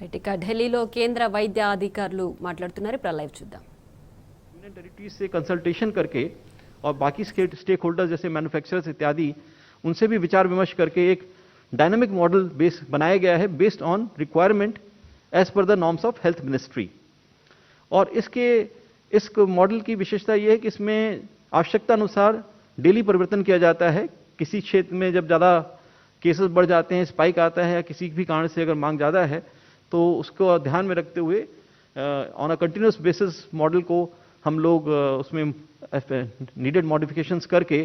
ఇక ఢిల్లీలో కేంద్ర వైద్య అధికారులు మాట్లాడుతున్నారు. ఇప్పుడు లైవ్ చూద్దాం. यूनियन टेरिटरीज से कंसल्टेशन करके और बाकी स्टेक होल्डर्स जैसे मैन्युफैक्चरर्स इत्यादि उनसे भी विचार विमर्श करके एक डायनामिक मॉडल बेस बनाया गया है based on requirement as per the norms of health ministry. और इस मॉडल की विशेषता यह है कि इसमें आवश्यकता अनुसार डेली परिवर्तन किया जाता है। किसी क्षेत्र में जब ज़्यादा केसेस बढ़ जाते हैं, स्पाइक आता है या किसी भी कारण से अगर मांग ज़्यादा है तो उसको ध्यान में रखते हुए on a continuous basis model को हम लोग उसमें नीडेड मॉडिफिकेशंस करके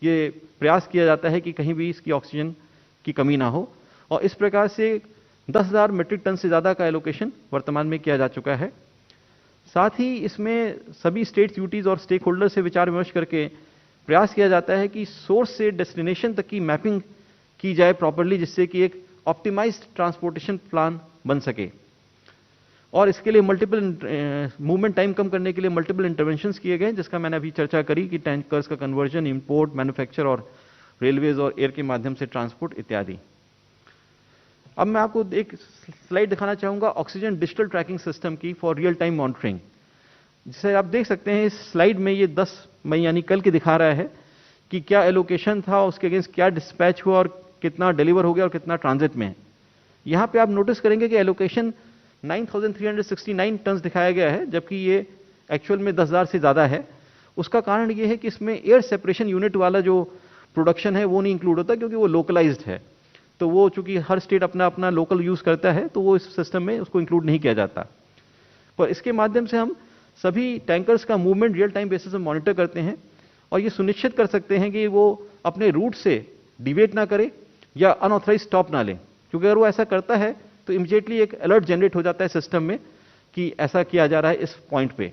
ये प्रयास किया जाता है कि कहीं भी इसकी ऑक्सीजन की कमी ना हो। और इस प्रकार से 10,000 मीट्रिक टन से ज़्यादा का एलोकेशन वर्तमान में किया जा चुका है। साथ ही इसमें सभी स्टेट्स, यूटीज और स्टेक होल्डर से विचार विमर्श करके प्रयास किया जाता है कि सोर्स से डेस्टिनेशन तक की मैपिंग की जाए प्रॉपरली, जिससे कि एक ऑप्टिमाइज्ड ट्रांसपोर्टेशन प्लान बन सके। और इसके लिए मल्टीपल मूवमेंट टाइम कम करने के लिए मल्टीपल इंटरवेंशंस किए गए, जिसका मैंने अभी चर्चा करी कि टैंकर्स का कन्वर्जन, इंपोर्ट, मैन्युफैक्चर और रेलवेज और एयर के माध्यम से ट्रांसपोर्ट इत्यादि। अब मैं आपको एक स्लाइड दिखाना चाहूंगा ऑक्सीजन डिजिटल ट्रैकिंग सिस्टम की फॉर रियल टाइम मॉनिटरिंग। जिसे आप देख सकते हैं इस स्लाइड में, ये 10 मई यानी कल की दिखा रहा है कि क्या एलोकेशन था, उसके अगेंस्ट क्या डिस्पैच हुआ और कितना डिलीवर हो गया और कितना ट्रांजिट में है। यहाँ पे आप नोटिस करेंगे कि एलोकेशन 9,369 टन दिखाया गया है, जबकि ये एक्चुअल में 10,000 से ज़्यादा है। उसका कारण ये है कि इसमें एयर सेपरेशन यूनिट वाला जो प्रोडक्शन है वो नहीं इंक्लूड होता, क्योंकि वो लोकलाइज्ड है। तो वो चूंकि हर स्टेट अपना अपना लोकल यूज़ करता है, तो वो इस सिस्टम में उसको इंक्लूड नहीं किया जाता। पर इसके माध्यम से हम सभी टैंकर्स का मूवमेंट रियल टाइम बेसिस में मॉनिटर करते हैं और ये सुनिश्चित कर सकते हैं कि वो अपने रूट से डिवेट ना करे या अनऑथराइज स्टॉप ना लें, क्योंकि अगर वो ऐसा करता है तो इमीडिएटली एक अलर्ट जनरेट हो जाता है सिस्टम में कि ऐसा किया जा रहा है इस पॉइंट पे।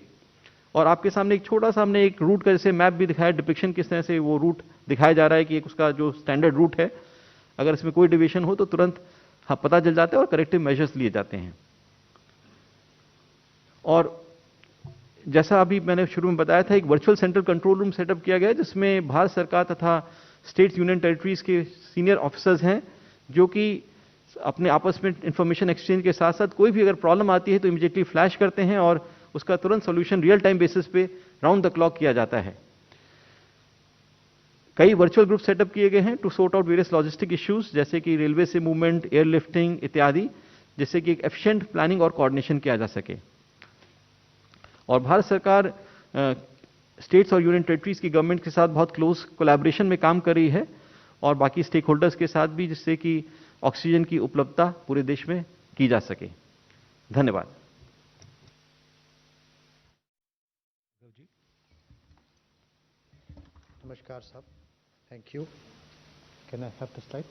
और आपके सामने एक छोटा सा हमने एक रूट का जैसे मैप भी दिखाया, डिपिक्शन किस तरह से वो रूट दिखाया जा रहा है कि एक उसका जो स्टैंडर्ड रूट है, अगर इसमें कोई डिविएशन हो तो तुरंत पता चल जाता है और करेक्टिव मेजर्स लिए जाते हैं। और जैसा अभी मैंने शुरू में बताया था, एक virtual central control room setup किया गया है, जिसमें भारत सरकार तथा स्टेट्स, यूनियन टेरिटरीज के सीनियर ऑफिसर्स हैं, जो कि अपने आपस में इंफॉर्मेशन एक्सचेंज के साथ साथ कोई भी अगर प्रॉब्लम आती है तो इमीडिएटली फ्लैश करते हैं और उसका तुरंत सॉल्यूशन रियल टाइम बेसिस पे राउंड द क्लॉक किया जाता है। कई वर्चुअल ग्रुप सेटअप किए गए हैं to sort out various logistic issues, जैसे कि रेलवे से मूवमेंट, एयरलिफ्टिंग इत्यादि, जिससे कि एक एफिशिएंट प्लानिंग और कोऑर्डिनेशन किया जा सके। और भारत सरकार स्टेट्स और यूनियन टेरिटरीज की गवर्नमेंट के साथ बहुत क्लोज कोलैबोरेशन में काम कर रही है और बाकी स्टेक होल्डर्स के साथ भी, जिससे कि ऑक्सीजन की उपलब्धता पूरे देश में की जा सके। धन्यवाद। नमस्कार साहब, thank you. Can I have the slide?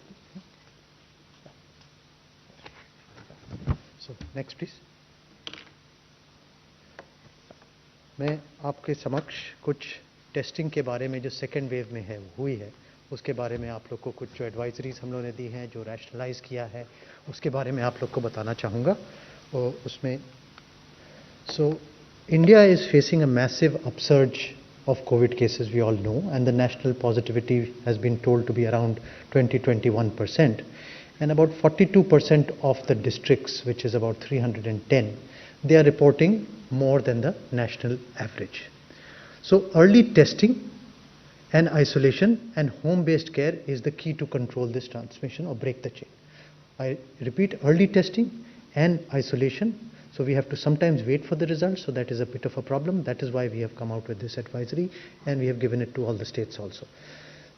So next please. मैं आपके समक्ष कुछ टेस्टिंग के बारे में जो सेकेंड वेव में है हुई है उसके बारे में आप लोग को कुछ जो एडवाइजरीज हम लोगों ने दी हैं, जो रैशनलाइज किया है, उसके बारे में आप लोग को बताना चाहूँगा। और उसमें India is facing a massive upsurge of COVID cases, we all know, and the national positivity has been told to be around 20-21%, and about 42% of the districts, which is about 310, they are reporting more than the national average. So early testing and isolation and home-based care is the key to control this transmission or break the chain. I repeat, early testing and isolation. So we have to sometimes wait for the results, so that is a bit of a problem. That is why we have come out with this advisory and we have given it to all the states also.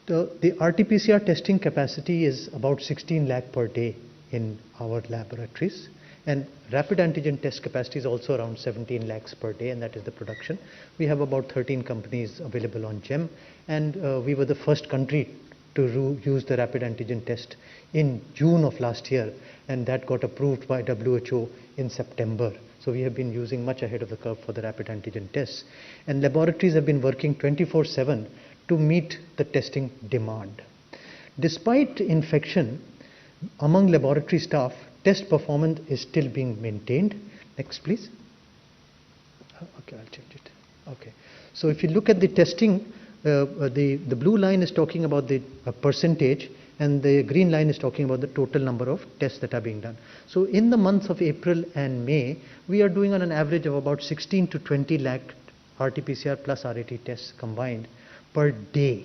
The RT-PCR testing capacity is about 16 lakh per day in our laboratories, and rapid antigen test capacity is also around 17 lakhs per day, and that is the production. We have about 13 companies available on GEM, and we were the first country to use the rapid antigen test in June of last year, and that got approved by WHO in September. So we have been using much ahead of the curve for the rapid antigen tests. And laboratories have been working 24/7 to meet the testing demand. Despite infection among laboratory staff, test performance is still being maintained. Next, please. Okay, I'll change it. Okay. So if you look at the testing, the blue line is talking about the percentage, and the green line is talking about the total number of tests that are being done. So in the months of April and May, we are doing on an average of about 16 to 20 lakh RT-PCR plus RAT tests combined per day.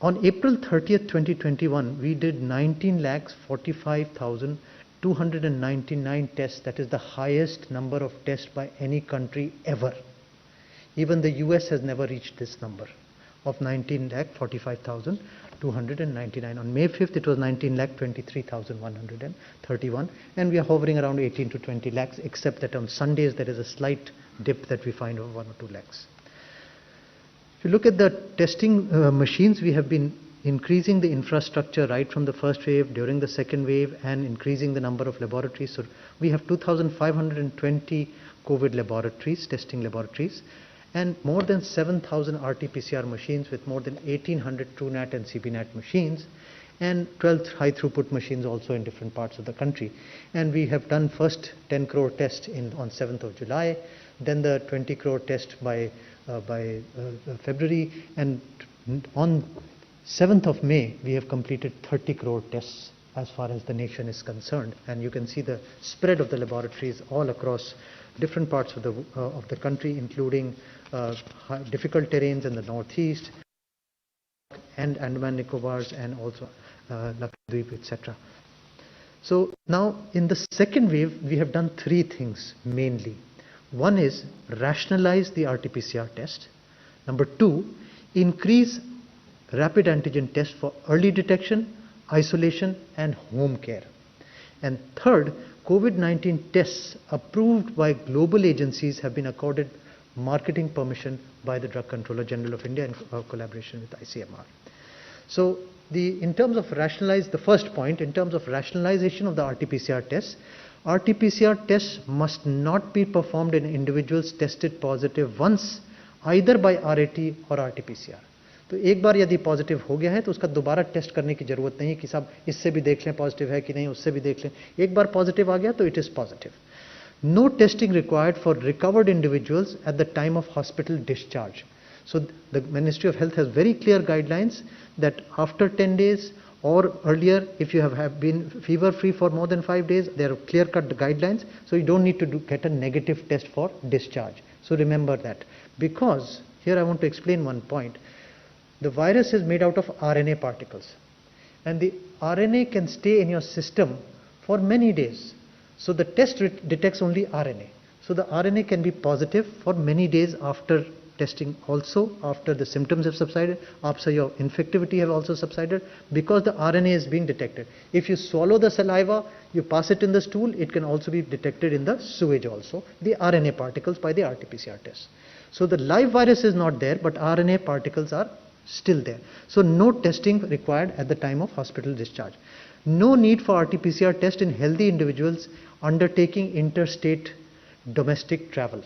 On April 30th, 2021, we did 19,45,299 tests. That is the highest number of tests by any country ever. Even the US has never reached this number of 19,45,299. On May 5th, it was 19,23,131, and we are hovering around 18 to 20 lakhs, except that on Sundays there is a slight dip that we find of 1 or 2 lakhs. If you look at the testing machines, we have been increasing the infrastructure right from the first wave, during the second wave, and increasing the number of laboratories. So we have 2,520 COVID laboratories, testing laboratories, and more than 7,000 RT-PCR machines with more than 1,800 TrueNAT and CBNAT machines, and 12 high-throughput machines also in different parts of the country. And we have done first 10 crore test on 7th of July, then the 20 crore test by February, and on 7th of May, we have completed 30 crore tests as far as the nation is concerned. And you can see the spread of the laboratories all across different parts of the country, including difficult terrains in the northeast, and Andaman Nicobars, and also Lakshadweep, etc. So now in the second wave, we have done three things mainly. One is rationalize the RT-PCR test. Number two, increase rapid antigen test for early detection, isolation, and home care. And third, COVID-19 tests approved by global agencies have been accorded marketing permission by the Drug Controller General of India in collaboration with ICMR. So in terms of rationalize, the first point, in terms of rationalization of the RT-PCR tests, RT-PCR tests must not be performed in individuals tested positive once either by RAT or RT-PCR. तो एक बार यदि positive हो गया है तो उसका दोबारा test करने की जरूरत नहीं है कि साहब इससे भी देख लें पॉजिटिव है कि नहीं, उससे भी देख लें. एक बार पॉजिटिव आ गया तो it is positive. No testing required for recovered individuals at the time of hospital discharge. So the Ministry of Health has very clear guidelines that after 10 days or earlier, if you have been fever free for more than 5 days, there are clear cut guidelines. So you don't need to get a negative test for discharge. So remember that, because here I want to explain one point. The virus is made out of RNA particles, and the RNA can stay in your system for many days. So the test detects only RNA. So the RNA can be positive for many days after testing, also after the symptoms have subsided, after your infectivity have also subsided, because the RNA is being detected. If you swallow the saliva, you pass it in the stool, it can also be detected in the sewage also, the RNA particles by the RT-PCR test. So the live virus is not there, but RNA particles are still there. So no testing required at the time of hospital discharge. No need for RT-PCR test in healthy individuals undertaking interstate domestic travel.